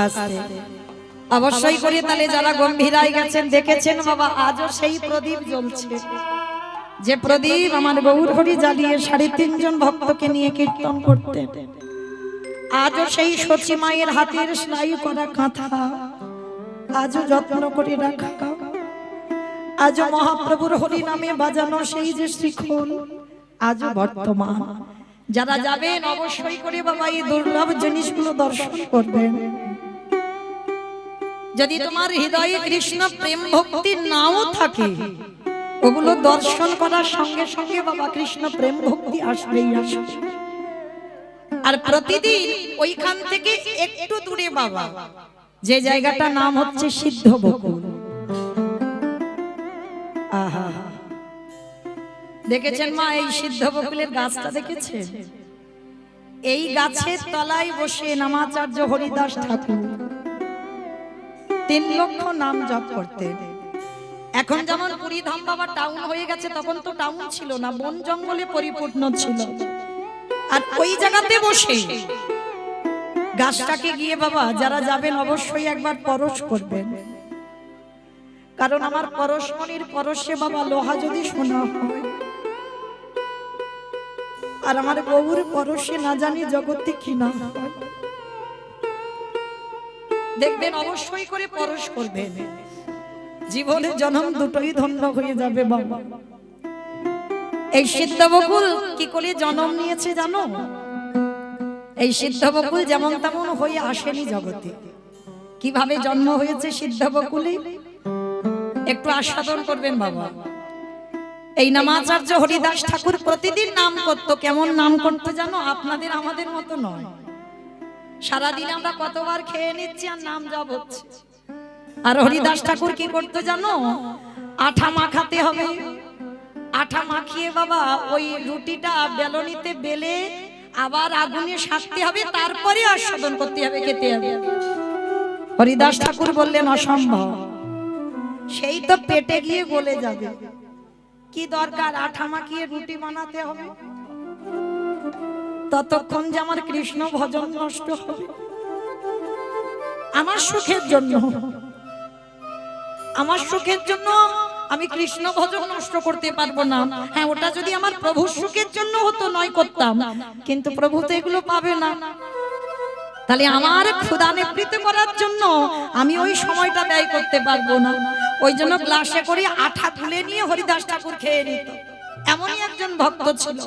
আস্তে অবশ্যই করে তাহলে যারা গম্ভীরায় গেছেন দেখেছেন বাবা আজও সেই প্রদীপ জ্বলছে, যে প্রদীপ আমার গৌর হরি জ্বালিয়ে 3.5 জন ভক্তকে নিয়ে কীর্তন করতেন। আজও সেই সচি মায়ের হাতের সেলাই করা কাঁথা আজও যত্ন করে রাখা, আজও মহাপ্রভুর হরি নামে বাজানো সেই যে শ্রীখোল আজও বর্তমান। যারা যাবেন অবশ্যই করে বাবা এই দুর্লভ জিনিসগুলো দর্শন করবেন। যদি তোমার হৃদয়ে কৃষ্ণ প্রেম ভক্তি নাও থাকে, ওগুলো দর্শন করার সঙ্গে সঙ্গে বাবা কৃষ্ণ প্রেম ভক্তি আসবেই আসবে। আর প্রতিদিন ওইখান থেকে একটু দূরে বাবা যে জায়গাটা নাম হচ্ছে সিদ্ধ বকুল। আহা, দেখেছেন মা এই সিদ্ধ বকুলের গাছটা দেখেছেন? এই গাছের তলায় বসে নামাচার্য হরিদাস ঠাকুর 3 লক্ষ নাম জপ করতেন। এখন যেমন পুরী ধাম বাবা টাউন হয়ে গেছে, তখন তো টাউন ছিল না, বন জঙ্গলে পরিপূর্ণ ছিল। আর ওই জায়গাতে বসে গাছটাকে গিয়ে বাবা যারা যাবেন অবশ্যই একবার পরশ করবেন, কারণ আমার পরশমণির পরশে বাবা লোহা যদি সোনা হয়, আর আমার গৌর পরশে না জানি জগতে কি না হয়। দেখবেন অবশ্যই করে পরশ করবেন, জীবনে জন্ম দুটোই ধন্য হয়ে যাবে বাবা। এই সিদ্ধ বকুল কি করে জন্ম নিয়েছে জানো? এই সিদ্ধ বকুল যেমন তেমন হয়ে আসেনি জগতে। কিভাবে জন্ম হয়েছে সিদ্ধ বকুলে একটু আস্বাদন করবেন বাবা। এই নামাচার্য হরিদাস ঠাকুর প্রতিদিন নাম করত। কেমন নাম করতো জানো? আপনাদের আমাদের মতো নয়। সারাদিন আমরা কতবার খেয়ে নিচ্ছি আর নাম জপ হচ্ছে। আর হরিদাস ঠাকুর কি করতো জানো? আঠা মাখাতে হবে, আঠা মাখিয়ে বাবা ওই রুটিটা বেলনিতে বেলে আবার আগুনে সাজতে হবে, তারপরে আস্বাদন করতে হবে, খেতে হবে। হরিদাস ঠাকুর বললেন অসম্ভব, সেই তো পেটে গিয়ে গলে যাবে, কি দরকার আঠা মাখিয়ে রুটি বানাতে হবে? ততক্ষণ যে আমার কৃষ্ণ ভজন নষ্ট হবে। আমার সুখের জন্য, আমার সুখের জন্য আমি কৃষ্ণ ভজন নষ্ট করতে পারবো না। হ্যাঁ, ওটা যদি আমার প্রভুর সুখের জন্য হতো নয় করতাম, কিন্তু প্রভু তো এগুলো পাবে না। তাহলে আমার ক্ষুধা নিবৃত্ত করার জন্য আমি ওই সময়টা ব্যয় করতে পারবো না। ওই জন্য গ্লাসে করে আঠা তুলে নিয়ে হরিদাস ঠাকুর খেয়ে নিত। এমনই একজন ভক্ত ছিল।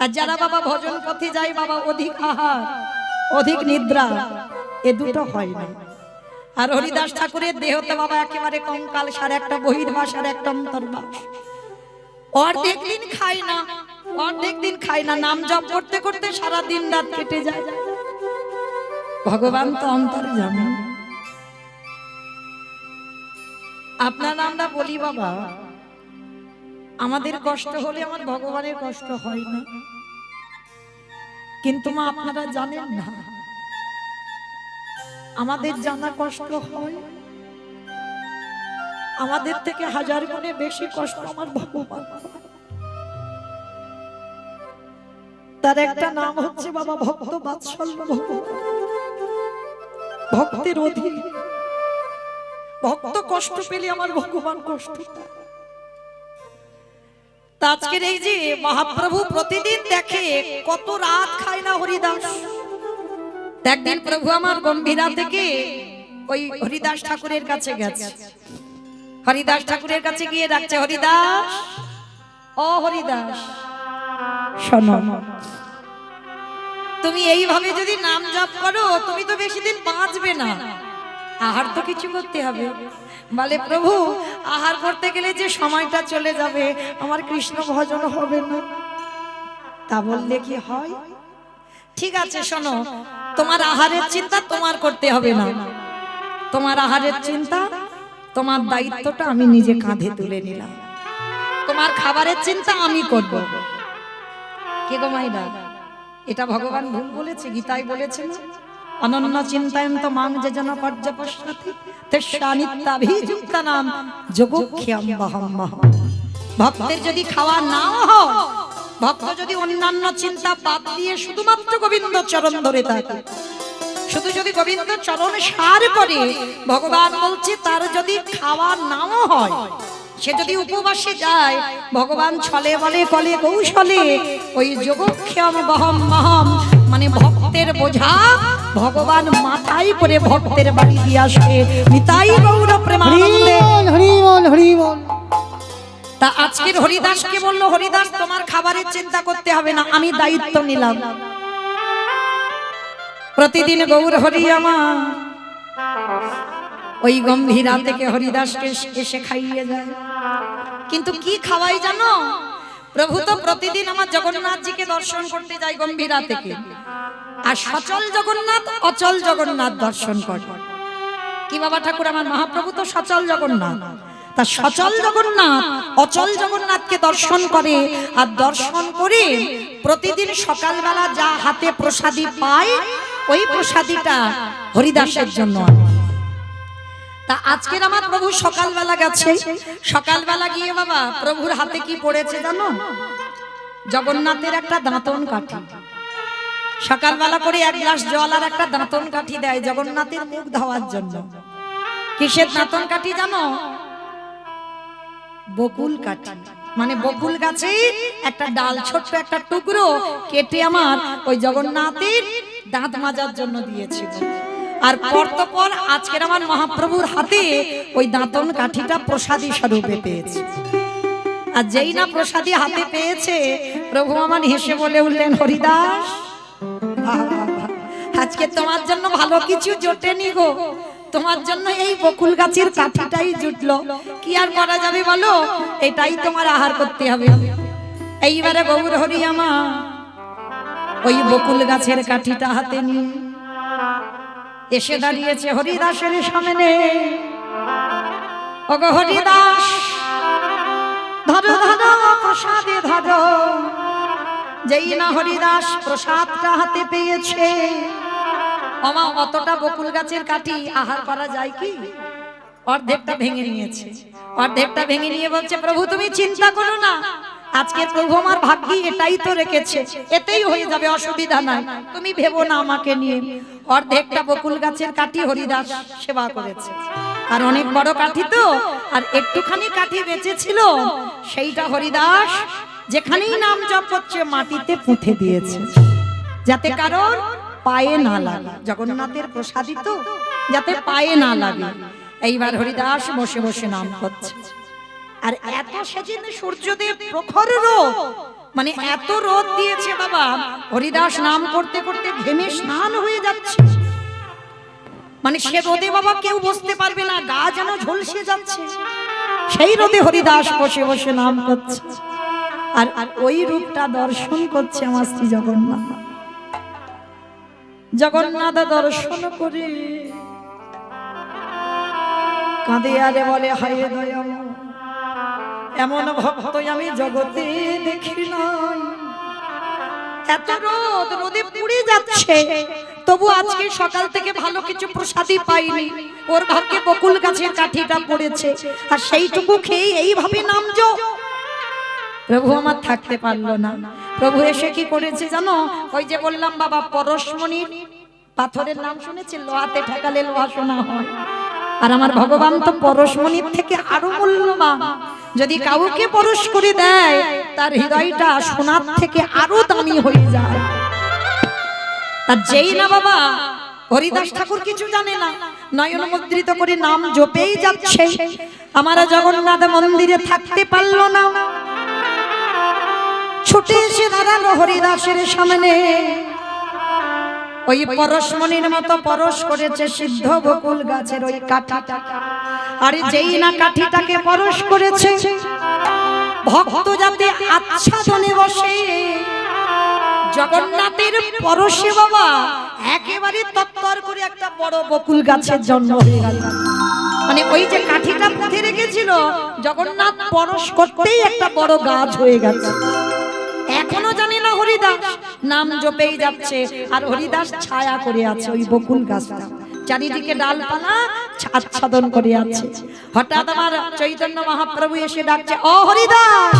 আর যারা বাবা ভজন পথে যায় বাবা, অধিক আহার অধিক নিদ্রা এ দুটো হয় না। আর হরিদাস ঠাকুরের দেহতে বাবা একেবারে কঙ্কাল সার, একটা বহির্বাস আর একটা অন্তর্বাস। অর্ধেক দিন খায় না, অর্ধেক দিন খায় না, নাম জপ করতে করতে সারা দিন রাত কেটে যায়। ভগবান তো অন্তরে জানে। আপনার আমরা বলি বাবা আমাদের কষ্ট হলে আমার ভগবানের কষ্ট হয় না, কিন্তু মা আপনারা জানেন না আমাদের জানা কষ্ট হয়, আমাদের থেকে 1000 গুণে বেশি কষ্ট আমার ভগবান। তার একটা নাম হচ্ছে বাবা ভক্ত বাৎসল্য ভগবান। ভক্তের অধীন ভক্ত কষ্ট পেলে আমার ভগবান কষ্ট পায়। আজকের এই যে মহাপ্রভু প্রতিদিন দেখে কত রাত খায় না হরিদাস। একদিন প্রভু আমার গম্ভীরা থেকে ওই হরিদাস ঠাকুরের কাছে গেছে। হরিদাস ঠাকুরের কাছে গিয়ে ডাকছে, হরিদাস, ও হরিদাস শোনো, তুমি এইভাবে যদি নাম জপ করো তুমি তো বেশি দিন বাঁচবে না, আহার তো কিছু করতে হবে। বলে প্রভু আহার করতে গেলে যে সময়টা চলে যাবে, আমার কৃষ্ণ ভজন হবে না। তা বললে কি হয়? ঠিক আছে শোনো, তোমার আহারের চিন্তা তোমার করতে হবে না, তোমার আহারের চিন্তা, তোমার দায়িত্বটা আমি নিজে কাঁধে তুলে নিলাম, তোমার খাবারের চিন্তা আমি করব। কে গো মাইরা, এটা ভগবান ভুল বলেছে? গীতায় বলেছেন অনন্য চিন্তায়ন্ত মাং যে জন পর্যপশ্যতি তেষ্যানিত্যাভিযুক্তানাম যোগক্ষেম বহম্মহ। ভক্তের যদি খাওয়া না হয়, ভক্ত যদি অন্যান্য চিন্তা বাদ দিয়ে শুধুমাত্র গোবিন্দ চরণ ধরে থাকে, শুধু যদি গোবিন্দ চরণ সার করে, ভগবান বলছে তার যদি খাওয়া নাও হয়, সে যদি উপবাসে যায়, ভগবান ছলে বলে কলে কৌশলে ওই যোগক্ষেম বহম মহম, মানে ভক্তের বোঝা ভগবান মাথায় করে ভক্তের বাড়ি দিয়ে আসে। নিতাই গৌর প্রেমানন্দে। হরি বল হরি বল। তা আজকের হরিদাসকে বললো, হরিদাস তোমার খাবারের চিন্তা করতে হবে না, আমি দায়িত্ব নিলাম। প্রতিদিন গৌর হরি আমার ওই গম্ভীরা থেকে হরিদাসকে এসে খাইয়ে যায়। কিন্তু কি খাওয়াই জানো? প্রভু তো প্রতিদিন আমার জগন্নাথজিকে দর্শন করতে যায় গম্ভীরা থেকে, আর সচল জগন্নাথ অচল জগন্নাথ দর্শন করে। কি বাবা ঠাকুর, আমার মহাপ্রভু তো সচল জগন্নাথ, তা সচল জগন্নাথ অচল জগন্নাথকে দর্শন করে। আর দর্শন করে প্রতিদিন সকালবেলা যা হাতে প্রসাদী পায়, ওই প্রসাদীটা হরিদাসের জন্য আনে। তা আজকের আমার প্রভু সকালবেলা গেছে, সকালবেলা গিয়ে বাবা প্রভুর হাতে কি পড়েছে জানো? জগন্নাথের একটা দাঁতন কাঠি। সকালবেলা করে এক গ্লাস জল আর একটা দাঁতন কাঠি দেয় জগন্নাথের মুখ ধোয়ার জন্য। কিসের দাঁতন কাঠি জানো? বকুল কাঠি, মানে বকুল গাছে একটা ডাল, ছোট্ট একটা টুকরো কেটে আমার ওই জগন্নাথের দাঁত মাজার জন্য দিয়েছিল। আর পর আজকের আমার মহাপ্রভুর হাতে ওই দাঁতন কাঠিটা প্রসাদী স্বরূপে পেয়েছে। আর যেই না প্রসাদী হাতে পেয়েছে, প্রভু আমার হেসে বলে উঠলেন, হরিদাস আজকে তোমার জন্য ভালো কিছু জোটেনি গো, তোমার জন্য এই বকুল গাছের কাঠিটাই জুটলো। কি আর করা যাবে বলো, এটাই তোমার আহার করতে হবে। এইবারে গৌর হরি আমার ওই বকুল গাছের কাঠিটা হাতে নিয়ে এসে দাঁড়িয়েছে হরিদাসের সামনে। ওগো হরিদাস, ধরো ধরো প্রসাদে ধরো। যেই না হরিদাস প্রসাদটা হাতে পেয়েছে, আমা অতটা বকুল গাছের কাঠি আহার করা যায় কি? অর্ধেকটা ভেঙে নিয়েছে। অর্ধেকটা ভেঙে নিয়ে বলছে, প্রভু তুমি চিন্তা করো না, আজকে প্রভু আমার ভাগ্যে এটাই তো রেখেছে, এতেই হয়ে যাবে, অসুবিধা নাই, তুমি ভেবো না আমাকে নিয়ে। অর্ধেকটা বকুল গাছের কাঠি হরিদাস সেবা করেছে। আর অনেক বড় কাঠি তো, আর একটুখানি কাঠি বেঁচেছিল, সেইটা হরিদাস যেখানেই নাম জপ করছে মাটিতে পুঁতে দিয়েছে, যাতে কারোর পায়ে না লাগে। জগন্নাথের প্রসাদী তো, যাতে পায়ে না লাগে। এইবার হরিদাস বসে বসে নাম করছে। আর এত সেদিন সূর্যদেব প্রখর রোদ, মানে এত রোদ দিয়েছে বাবা, হরিদাস নাম করতে করতে ঘেমে স্নান হয়ে যাচ্ছে। মানে সে রোদে বাবা কেউ বসতে পারবে না, গা যেন ঝলসে যাচ্ছে। সেই রোদে হরিদাস বসে বসে নাম করছে। আর ওই রূপটা দর্শন করছে আমার শ্রী জগন্নাথ। জগন্নাথ দর্শন করে কাঁদে আরে বলে, হায় দয়াময়, এমন ভক্ত আমি জগতে দেখি নাই। এত রোদ, রোদে পুড়ে যাচ্ছে, তবু আজকে সকাল থেকে ভালো কিছু প্রসাদী পাইনি। ওর ভাগ্যে বকুল গাছের কাঠিটা পড়েছে, আর সেইটুকু খেয়ে এইভাবে নাম জপ। প্রভু আমার থাকতে পারলো না। প্রভু এসে কি করেছে জানো? ওই যে বললাম বাবা, পরশমণির পাথরের নাম শুনেছে, লোহাতে ঠেকালে লোহা সোনা হয়। আর আমার ভগবান তো পরশমণির থেকে আরো মূল্যবান। যদি কাউকে পরশ করে দেয়, তার হৃদয়টা সোনার থেকে আরো দামি হয়ে যায়। তার যেই না বাবা হরিদাস ঠাকুর কিছু জানে না, নয়ন মুদ্রিত করে নাম জপেই যাচ্ছে। আমার জগন্নাথ মন্দিরে থাকতে পারলো না, ছুটে এসে দাঁড়ালো হরিদাসের সামনে। ওই পরশমণির মতো পরশ করেছে সিদ্ধ বকুল গাছের ওই কাঠিটা। আর যেই না কাঠিটাকে পরশ করেছে, ভক্ত যাতে আচ্ছাদনে বসে, জগন্নাথের পরশে বাবা একেবারে তত্তর করে একটা বড় বকুল গাছের জন্ম হয়ে গেল। মানে ওই যে কাঠিটা পুঁতে রেখেছিল, জগন্নাথ পরশ করতেই একটা বড় গাছ হয়ে গেছে। এখনো জানি না হরিদাস নাম জপেই যাচ্ছে, আর হরিদাস ছায়া করে আছে ওই বকুল গাছটা, চারিদিকে ডালপালা আচ্ছাদন করে আছে। হঠাৎ আমার চৈতন্য মহাপ্রভু এসে ডাকছে, ও হরিদাস।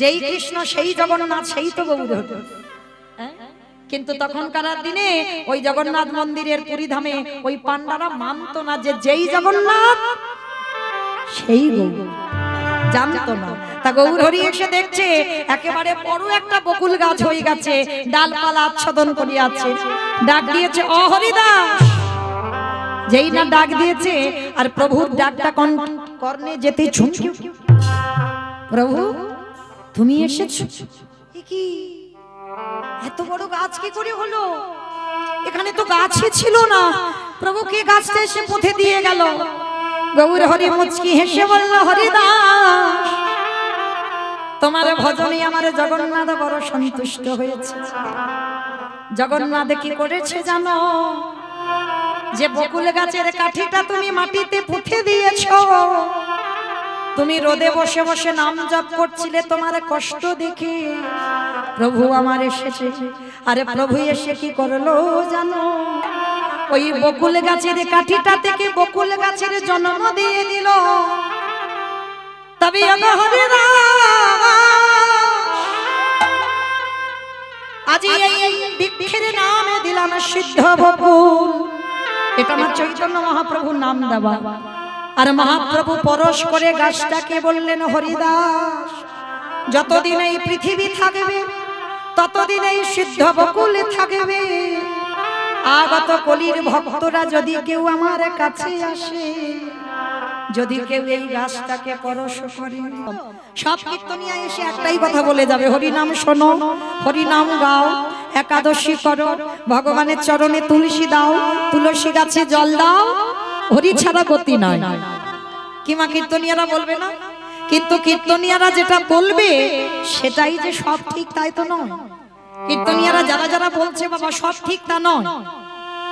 যেই কৃষ্ণ সেই জগন্নাথ সেই তো গৌর। কিন্তু তখনকার দিনে ওই জগন্নাথ মন্দিরের পুরীধামে ওই পান্ডারা মানতো না যে যেই জগন্নাথ সেই গৌর, জানতো না। তা গৌর হরি এসে দেখছে একেবারে বড় একটা বকুল গাছ হয়ে গেছে, ডালপালা আচ্ছাদন করিয়াছে। ডাক দিয়েছে অ হরিদাস। যেই না ডাক দিয়েছে আর প্রভুর ডাকটা কর্ণে যেতে ঝুঁকি, প্রভু তুমি এসেছো, কি এত বড় গাছ কি করে হলো? এখানে তো গাছই ছিল না। প্রভু কে গাছটা এসে পুঁতে দিয়ে গেল? গৌর হরি মুচকি হেসে বলল, হরিদাস তোমার ভজনে আমার জগন্নাথ বড় সন্তুষ্ট হয়েছে। জগন্নাথ কি করেছে জানো? যে বকুল গাছের কাঠিটা তুমি মাটিতে পুঁতে দিয়েছো, তুমি রোদে বসে বসে নাম জপ করছিলে, তোমার কষ্ট দেখে প্রভু আমার এসেছে। আরে প্রভু এসে কি করলো জানো? ওই বকুল গাছের কাঠিটা থেকে বকুল গাছের জন্ম দিয়ে দিল। তবে আজি এই বৃক্ষের নামে দিলাম সিদ্ধ বকুল। এটা আমার চৈতন্য মহাপ্রভুর নাম দেওয়া। আর মহাপ্রভু পরশ করে গাছটাকে বললেন, হরিদাস যতদিন এই পৃথিবী থাকবে ততদিন এই সিদ্ধ বকুলে থাকবে। আগত কলির ভক্তরা যদি কেউ আমার কাছে আসে, যদি কেউ এই গাছটাকে পরশ করে, সব কীর্তনিয়া এসে একটাই কথা বলে যাবে, হরিনাম শোনো, হরিনাম গাও, একাদশী করো, ভগবানের চরণে তুলসী দাও, তুলসী গাছে জল দাও, হরি ছাড়া গতি নাই। কি মা কীর্তনিয়ারা বলবে না? কিন্তু কীর্তনিয়ারা যেটা বলবে সেটাই যে সব ঠিক তাই তো নয়। কীর্তনিয়ারা যারা যারা বলছে বাবা সব ঠিক তা নয়।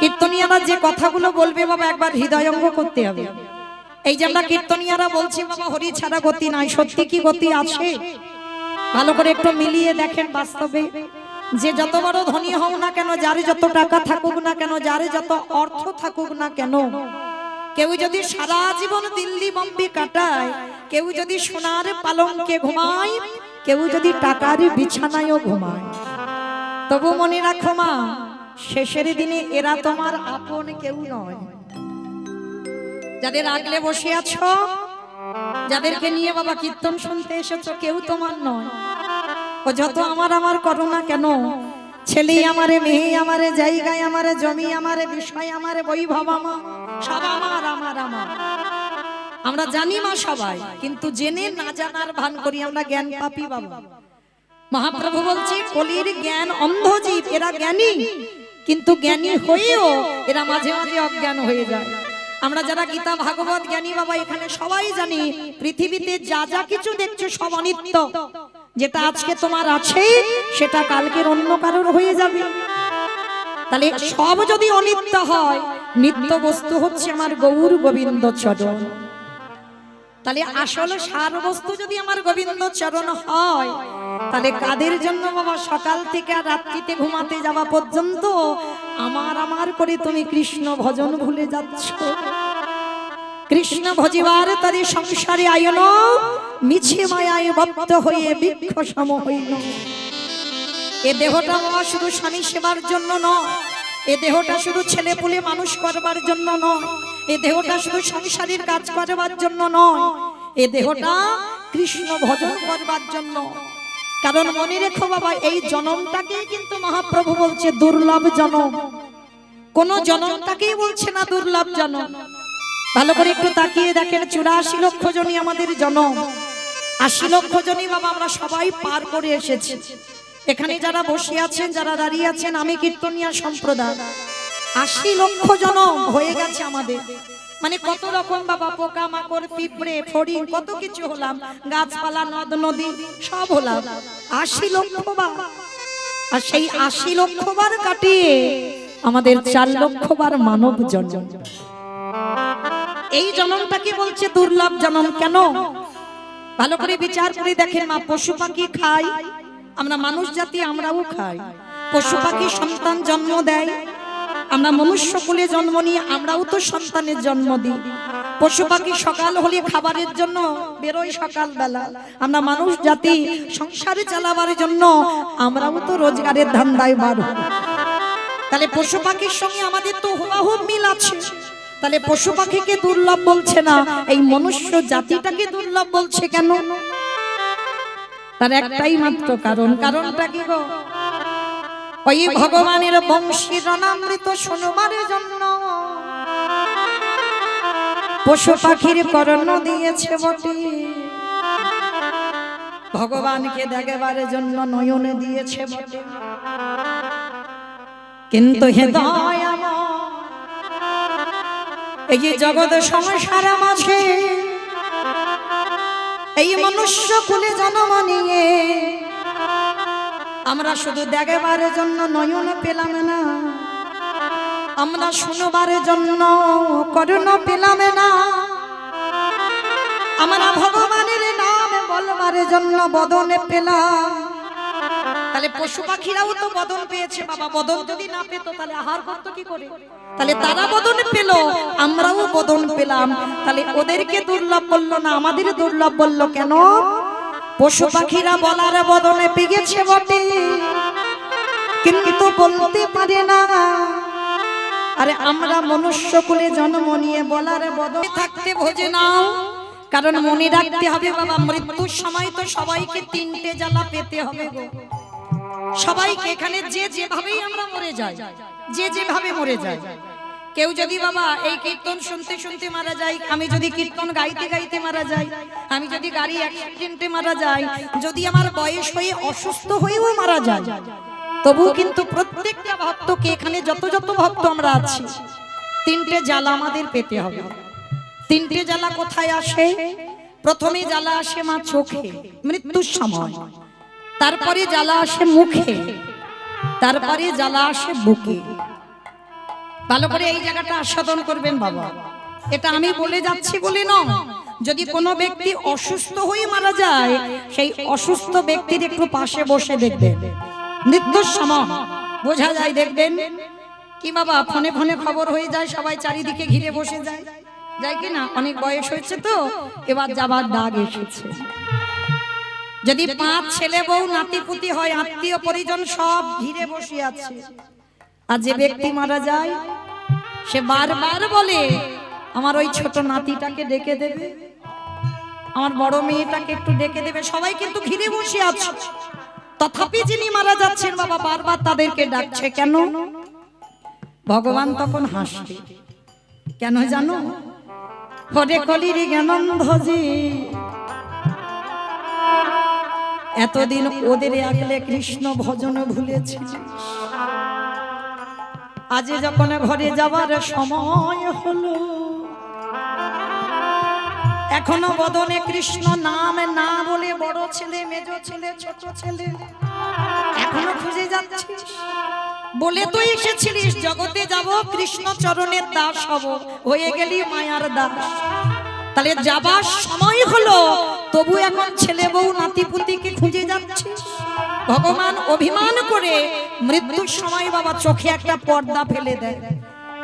কীর্তনিয়ারা যে কথাগুলো বলবে বাবা একবার হৃদয়ঙ্গ করতে হবে। এই যে আমরা কীর্তনিয়ারা বলছি বাবা হরি ছাড়া গতি নাই, সত্যি কি গতি আছে? ভালো করে একটু মিলিয়ে দেখেন। বাস্তবে যে যত বড় ধনী হও না কেন, যারে যত টাকা থাকুক না কেন, যারে যত অর্থ থাকুক না কেন, কেউ যদি সারা জীবন দিল্লি বম্বে কাটায়, কেউ যদি সোনার পালঙ্কে ঘুমায়, কেউ যদি টাকার বিছানায়ও ঘুমায়, তবু মনে রাখো মা শেষের দিনে এরা তোমার আপন কেউ নয়। যাদের আগলে বসে আছো, যাদেরকে নিয়ে বাবা কীর্তন শুনতে এসেছো, কেউ তোমার নয়। ও যত আমার আমার করো না কেন, ছেলে আমারে, মেয়ে আমারে, জায়গায় আমারে, জমি আমারে, বিষয় আমারে, বৈভব আমার, সব আমার আমার আমার। আমরা জানি মা সবাই, কিন্তু জেনে না জানার ভান করি, আমরা জ্ঞান পাপী বাবা। মহাপ্রভু বলছে কলির জ্ঞান অন্ধজীব, এরা জ্ঞানী, কিন্তু জ্ঞানী হয়েও এরা মাঝে মাঝে অজ্ঞান হয়ে যায়। আমরা যারা গীতা ভাগবত জ্ঞানী বাবা এখানে সবাই জানি, পৃথিবীতে যা যা কিছু দেখছো সব অনিত্য। যেটা আজকে তোমার আছে সেটা কালকের অন্য কারোর হয়ে যাবে। তাহলে সব যদি অনিত্য হয়, নিত্য বস্তু হচ্ছে আমার গৌর গোবিন্দ চরণ। তাহলে আসল সার বস্তু যদি আমার গোবিন্দ চরণ হয়, তাহলে কাদের জন্য বাবা সকাল থেকে আর রাত্রিতে ঘুমাতে যাওয়া পর্যন্ত আমার আমার করে তুমি কৃষ্ণ ভজন ভুলে যাচ্ছ? কৃষ্ণ ভজিবার তারে সংসারে আয়ন, মিছে মায়ায় বদ্ধ হয়ে বৃক্ষ সম হইল। এ দেহটা বাবা শুধু স্বামী সেবার জন্য নয়, এ দেহটা শুধু ছেলে পুলে মানুষ করবার জন্য নয়, এ দেহটা শুধু সংসারের কাজ করবার জন্য নয়, এ দেহটা কৃষ্ণ ভজন করবার জন্য। কারণ মনে রেখো বাবা, এই জনমটাকে কিন্তু মহাপ্রভু বলছে দুর্লভ জনম। কোন জনমটাকেই বলছে না দুর্লভ জনম। ভালো করে একটু তাকিয়ে দেখেন, 84 লক্ষ জনই আমাদের জনম। 80 লক্ষ জনই বাবা আমরা সবাই পার করে এসেছি। এখানে যারা বসে আছেন, যারা দাঁড়িয়ে আছেন, আমি কীর্তনিয়া সম্প্রদায়, 80 লক্ষ জনম হয়ে গেছে আমাদের। মানে কত রকম বাবা পোকা মাকড় পিঁপড়ে ফড়িং কত কিছু হলাম, গাছপালা নদ নদী সব হলাম, 80 লক্ষ বার। আর সেই 80 লক্ষ বার কাটিয়ে আমাদের 4 লক্ষ বার মানব জন্ম। এই জন্মটাকে বলছে দুর্লভ জন্ম। কেন? ভালো করে বিচার করে দেখেন মা, পশু পাখি খাই, আমরা মানুষ জাতি আমরাও খাই। পশু পাখি সন্তান জন্ম দেয়, আমরা মনুষ্য কুলে জন্ম নিয়ে আমরাও তো সন্তানের জন্ম দিই। পশু পাখি সকাল হলে খাবারের জন্য বেরোয় সকাল বেলা, আমরা মানুষ জাতি সংসারে চালাবার জন্য আমরাও তো রোজগারের ধান্দায় বার হই। তাহলে পশু পাখির সঙ্গে আমাদের তো হুবহু মিল আছে, তাহলে পশু পাখিকে দুর্লভ বলছে না, এই মনুষ্য জাতিটাকে দুর্লভ বলছে কেন? তার একটাই মাত্র কারণ। কারণটা কি গো? ওই ভগবানের বংশী রণামৃত শোনবার জন্য পশু পাখির কর্ণ দিয়েছে বটে, ভগবানকে দেখবার জন্য নয়নে দিয়েছে বটে, কিন্তু হে দয়াময় এই যে জগৎ সংসার মাঝে এই মনুষ্য কুলে জন্ম নিয়ে আমরা শুধু দেখবার জন্য নয়ন পেলাম না, আমরা শুনবার জন্য কর্ণ পেলাম না, আমরা ভগবানের নাম বলবার জন্য বদন পেলাম। তাহলে পশু পাখিরাও তো বদন পেয়েছে বাবা, বদন যদি না পেত তাহলে আহার করতো কি করে? তাহলে তারা বদন পেল, আমরাও বদন পেলাম, তাহলে ওদেরকে দুর্লভ বললো না, আমাদের দুর্লভ বললো কেন? পশু পাখিরা বলার বদনে পেয়েছে বটে, কিন্তু বলতে পারে না। আরে আমরা মনুষ্য কুলে জন্ম নিয়ে বলার বদনে থাকতে ভোজে নাও, কারণ মনে রাখতে হবে বাবা, মৃত্যুর সময় তো সবাইকে তিনটে জ্বালা পেতে হবে গো, সবাইকে। এখানে যে যেভাবেই আমরা মরে যাই, যে যেভাবে মরে যাই, কেউ যদি বাবা এই কীর্তন শুনতে শুনতে মারা যায়, আমি যদি কীর্তন গাইতে গাইতে মারা যাই, আমি যদি গাড়ি অ্যাক্সিডেন্টে মারা যাই, যদি আমার বয়স হয়ে অসুস্থ হয়েও মারা যায়, তবু কিন্তু প্রত্যেকটা ভক্তকে, এখানে যত যত ভক্ত আমরা আছি, তিনটে জ্বালা আমাদের পেতে হবে। তিনটে জ্বালা কোথায় আসে? প্রথমে জ্বালা আসে মা চোখে মৃত্যুর সময়, তারপরে জ্বালা আসে মুখে, তারপরে জ্বালা আসে বুকে। ভালো করে এই জায়গাটা আস্বাদন করবেন বাবা, এটা আমি বলে যাচ্ছি বলে নয়। যদি কোনো ব্যক্তি অসুস্থ হয়ে মারা যায়, সেই অসুস্থ ব্যক্তির একটু পাশে বসে দেখবেন, মৃত্যুর সময় বোঝা যায়, দেখবেন কি বাবা, ফোনে ফোনে খবর হয়ে যায়, সবাই চারিদিকে ঘিরে বসে যায়, যায় কি না? অনেক বয়স হয়েছে তো এবার যাবার দাগ এসেছে। যদি 5 ছেলে বউ নাতিপুতি হয়, আত্মীয় পরিজন সব ঘিরে বসে আছে, আর যে ব্যক্তি মারা যায় সে বারবার বলে আমার ওই ছোট নাতিটাকে ডেকে দেবে, আমার বড় মেয়েটাকে একটু ডেকে দেবে, সবাই কিন্তু ঘিরে বসে আছে। তথাপি যিনি মারা যাচ্ছেন বাবা বারবার তাদেরকে ডাকছে কেন? ভগবান তখন হাসে, কেন জানো? হরে কলির জ্ঞানন্ধজি, এতদিন ওদের আগলে কৃষ্ণ ভজন ভুলেছিস, আজ যখন ঘরে যাবার সময় হলো, এখনো বদনে কৃষ্ণ নাম না বলে বড় ছেলে, মেজ ছেলে, ছোট ছেলে এখনো খুঁজে যাচ্ছিস। বলে তো এসেছিলিস জগতে যাব, কৃষ্ণ চরণের দাস হব, হয়ে গেলি মায়ার দাস। তাহলে যাবার সময় হলো, তবু এখন ছেলে বউ নাতিপুতিকে খুঁজে যাচ্ছিস। ভগবান অভিমান করে মৃত্যুর সময় বাবা চোখে একটা পর্দা ফেলে দেয়।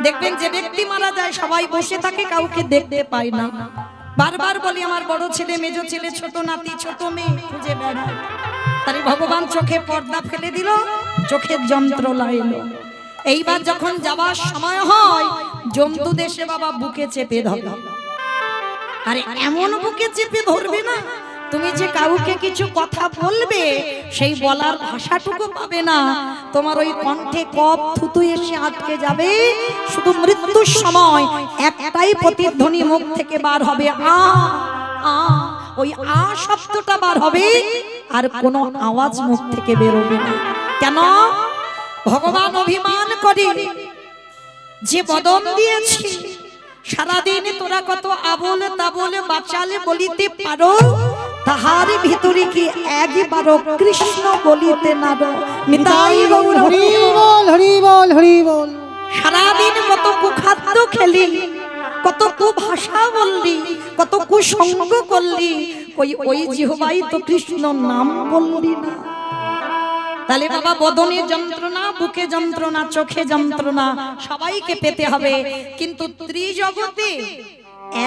দেখবেন যে ব্যক্তি মারা যায় সবাই বসে থাকে, কাউকে দেখতে পায় না। বারবার বলি আমার বড় ছেলে, মেজ ছেলে, ছোট নাতি, ছোট মেয়ে খুঁজে বেড়ায়। তাই ভগবান চোখে পর্দা ফেলে দিল, চোখের যন্ত্রণা এলো। এইবার যখন যাবার সময় হয়, জন্তু দেশে বাবা বুকে চেপে ধরে। আরে এমন বুকে চেপে ধরবে না, তুমি যে কাউকে কিছু কথা বলবে সেই বলার ভাষাটুকু পাবে না, তোমার ওই কণ্ঠে কপ থুতু এসে আটকে যাবে। শুধু মৃত্যুর সময় একটাই প্রতিধ্বনি মুখ থেকে বার হবে, আ আ, ওই আ শব্দটা বার হবে, আর কোনো আওয়াজ মুখ থেকে বেরোবে না। কেন? ভগবান অভিমান করে যে বদন দিয়েছি, সারাদিন তোরা কত আবল তাবল বাচালে বলিতে পারো, তাহার ভিতরে কি একবারও কৃষ্ণ বলিতে নারো। নিতাই গৌর হরি বল, হরি বল, হরি বল। সারাদিন কত কুখাদ্য খেলি, কত কুভাষা বললি, কত কুসঙ্গ করলি, ওই জিহ্বাই তো কৃষ্ণ নাম বললি না। তাহলে বাবা বদনে যন্ত্রণা, বুকে যন্ত্রণা, চোখে যন্ত্রণা সবাইকে পেতে হবে, কিন্তু ত্রিজগতে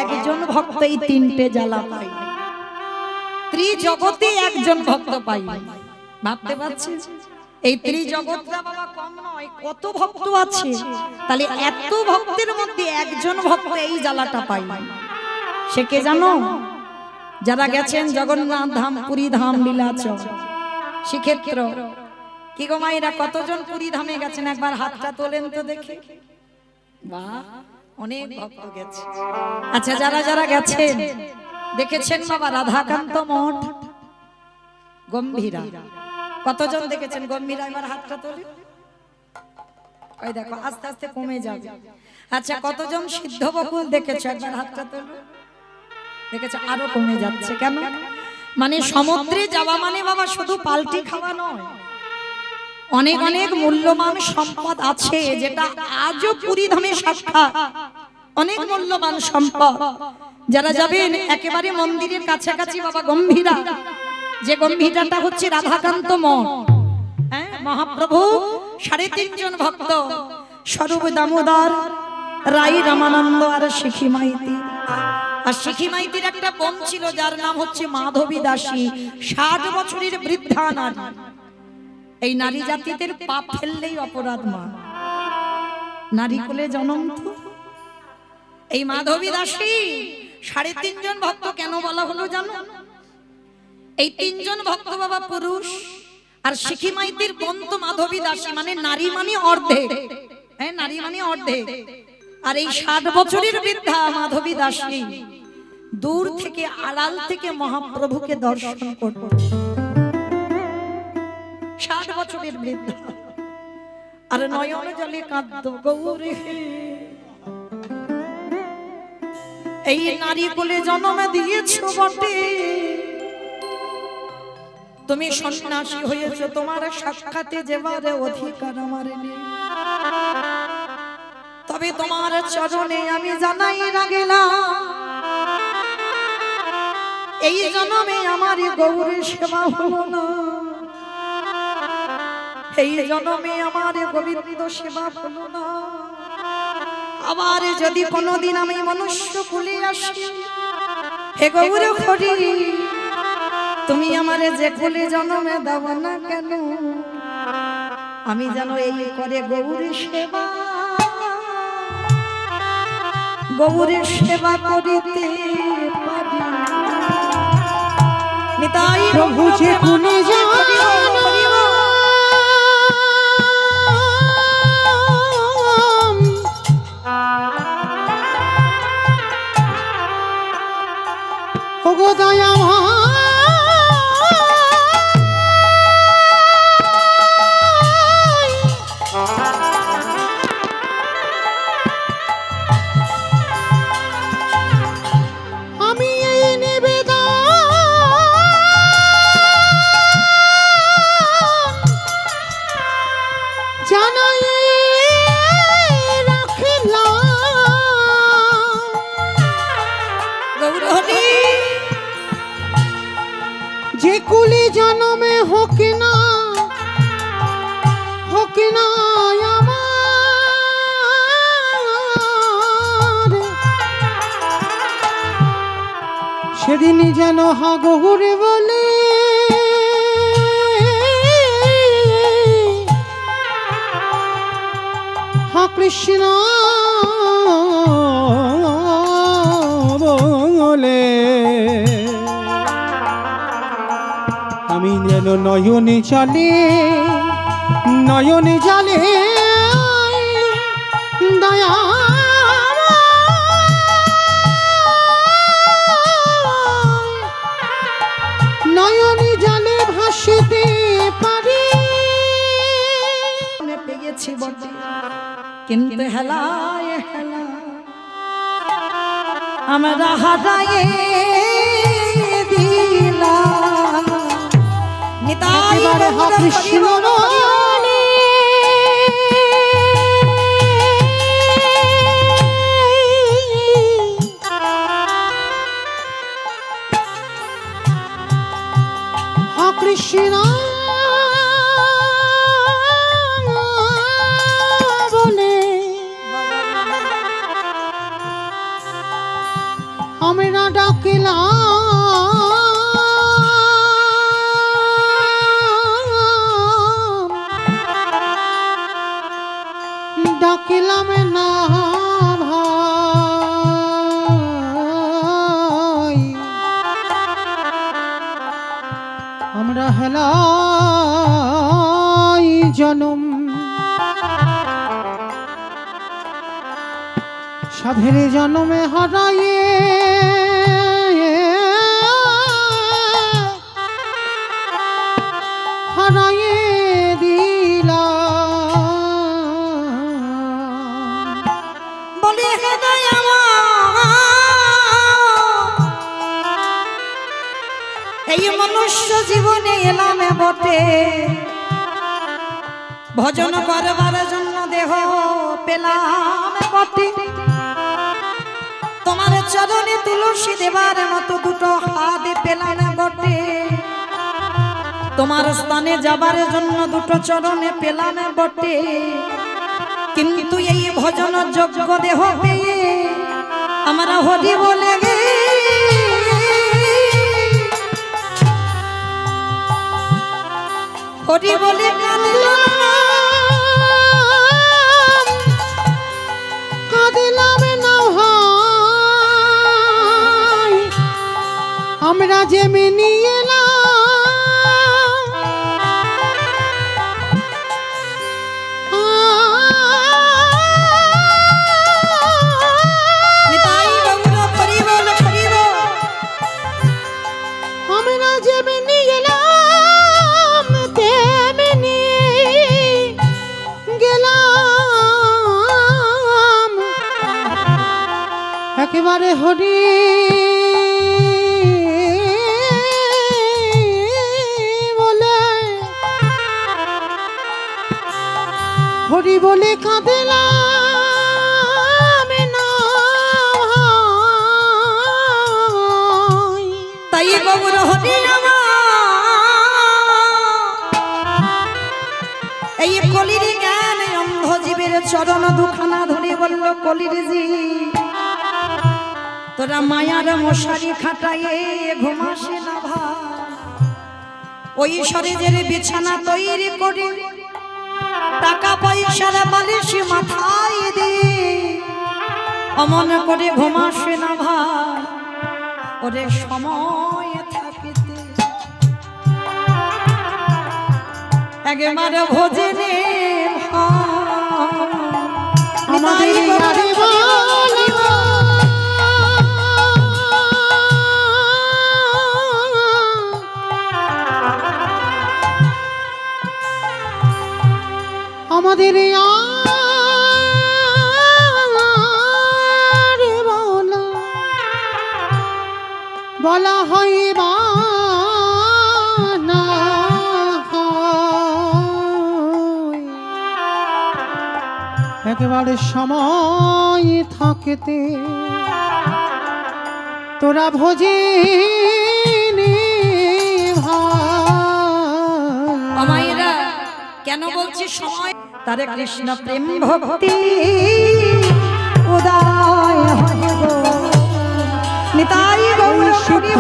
একজন ভক্ত এই তিনটে জ্বালা পায়। ত্রিজগতে একজন ভক্ত পাই, ভাবতে পারছেন? এই ত্রিজগৎটা বাবা কম নয়, কত ভক্ত আছে, তাহলে এত ভক্তের মধ্যে একজন ভক্ত এই জ্বালাটা পায়, সে কে জানো? যারা গেছেন জগন্নাথ ধাম, পুরী ধাম, লীলাচল, শ্রীক্ষেত্র। কি গো মায়েরা, কতজন পুরী ধামে গেছেন? একবার হাতটা তোলেন তো দেখে। বাহ, অনেক ভক্ত গেছে। আচ্ছা, যারা যারা গেছেন দেখেছেন বাবা রাধাকান্ত মঠ, গম্ভীরা, কতজন দেখেছেন গম্ভীরা? এবার হাতটা তোলে। ওই দেখো আস্তে আস্তে কমে যাবে। আচ্ছা, কতজন সিদ্ধ বকুল দেখেছো? একবার হাতটা তোলো। দেখেছো? আরো কমে যাচ্ছে। কেন? মানে সমুদ্রে যাওয়া মানে বাবা শুধু পাল্টি খাওয়া নয়, অনেক অনেক মূল্যবান সম্পদ আছে যেটা আজও পুরী ধামে সাক্ষাৎ। অনেক মূল্যবান সম্পদ। যারা যাবেন একেবারে মন্দিরের কাছাকাছি বাবা গম্ভীরা, যে গম্ভীরাটা হচ্ছে রাধাকান্ত মঠ, হ্যাঁ, মহাপ্রভু 3.5 জন ভক্ত, স্বরূপ দামোদর, রাই রামানন্দ আর শিখি মাইতি। আর শিখি মাইতির একটা বোন ছিল যার নাম হচ্ছে মাধবী দাসী, 60 বছরের বৃদ্ধা নারী। এই নারী জাতিদের পাপ ফেললেই অপরাধ মা, নারী কুলে জন্ম তো। এই মাধবী দাসী 3.5 জন ভক্ত কেন বলা হলো জানো? এই 3 জন ভক্ত বাবা পুরুষ, আর শিখি মাইতির বোন তো মাধবী দাসী, মানে নারী মানে অর্ধেক, হ্যাঁ, নারী মানে অর্ধেক। আর এই 60 বছরের বৃদ্ধা মাধবী দাসী দূর থেকে, আড়াল থেকে মহাপ্রভুকে দর্শন করত। 60 বছরের বৃদ্ধা, আর নয়ন জলে কাঁদতো, গৌরে এই নারী কোলে জন্ম দিয়েছো বটে, তুমি সন্ন্যাসী হয়েছো, তোমার সাক্ষাতে যেবারে অধিকার আমার নেই, তবে তোমার চরণে আমি জানাই রাখলাম, এই জন্মে আমার গৌরের সেবা হলো না, এই জন্মে আমার গোবিন্দ সেবা হলো না। আবার যদি কোনোদিন আমি মনুষ্য কুলে আসি, হে গৌর হরি, তুমি আমারে যে কুলে জন্মে দাও না কেন, আমি যেন এই করে গৌরের সেবা, গৌরের সেবা করিতে পারি। নিতাই প্রভু যে কুলে যে কুলে জন্মে হোক না আমার, সেদিনই যেন হা গৌরে বলে, হা কৃষ্ণ বলে, আমি যেন নয়নে জলে দয়া নয়নে জলে ভাসিতে পারি। পেয়েছি বটে, কিন্তু হেলায় হেলা আমরা হারায়ে দিলাম। নিতাই কৃষ্ণ কৃষ্ণ বলে আমরা ডাকিলাম, বেলায় জনম সাধের জনমে হারায়ে হারায়ে দিলা বলি হে দয়াময় এই মনুষ্য জীবনে এলাম বটে ভজন করবার জন্য দেহ পেলাম বটে তোমার চরণে তুলসী দেবার মতো দুটো হাত পেলাম বটে তোমার স্থানে যাবার জন্য দুটো চরণে পেলাম বটে কিন্তু এই ভজন যোগ্য দেহ পেয়ে আমরা হরি বলে গে হরি বলে কাঁদিলাম না ভাই আমরা যে মেনিয়ে এলাম আমরা যে মেনিয়ে গেলাম তেমনি গেলাম একেবারে হরি বলে হরি বলে কাঁদিলাম না ভাই। তাই গৌর হরি এই কলির জ্ঞান অন্ধ জীবের চরণ দুখানা ধরে বলল কলির জি তোরা মায়ার মশারি খাটাইয়ে ঘুমাসে না ভাই ওই শরীরের বিছানা তৈরি করে টাকা পয়সার বালিশ মাথায় দে অমন করে ঘুমাসে না ভাই ওরে সময় থাকিতে একবার ভোজনে আমাদের আরে বলো আমাদের আরে বলো বলা হয় বা না হয়। একেবারে সময় থাকতে তোরা ভোজে আমায়রা কেন বলছি সময় তারে কৃষ্ণ প্রেম ভক্তি উদয় হয় গো নিতাই গৌর সিদ্ধ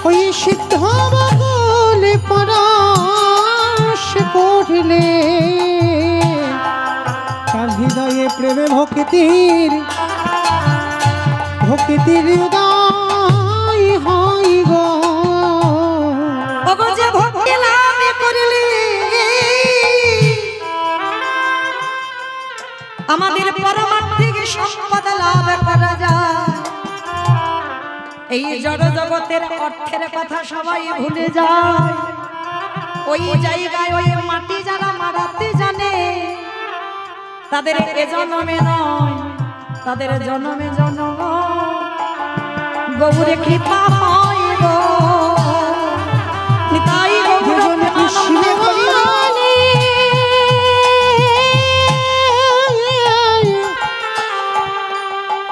ওই সিদ্ধ বকুল পরশ করলে তার হৃদয়ে প্রেমে ভক্তির উদয় হয় গো ওগো যে ভক্তি লাভ করলে আমাদের পরমার্থিক সম্পদ লাভ করা যায় এই জড় জগতের অর্থের কথা সবাই ভুলে যায় ওই জায়গায় ওই মাটি যারা মারাতে জানে তাদের এ জন্মে নয় তাদের জন্মে জন্ম গৌরে কৃপা হয় গো নিতাই গৌর প্রেমানন্দে হরি বল।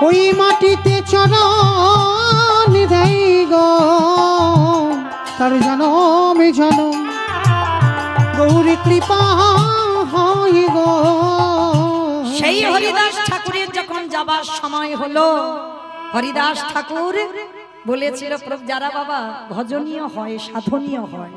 ওই মাটিতে চরণ দেই গো তার জনমে জনম গৌরী কৃপা হয় গো সেই হরিদাস ঠাকুরের যখন যাবার সময় হলো হরিদাস ঠাকুর বলেছিল প্রভু যারা বাবা ভজনীয় হয় সাধনীয় হয়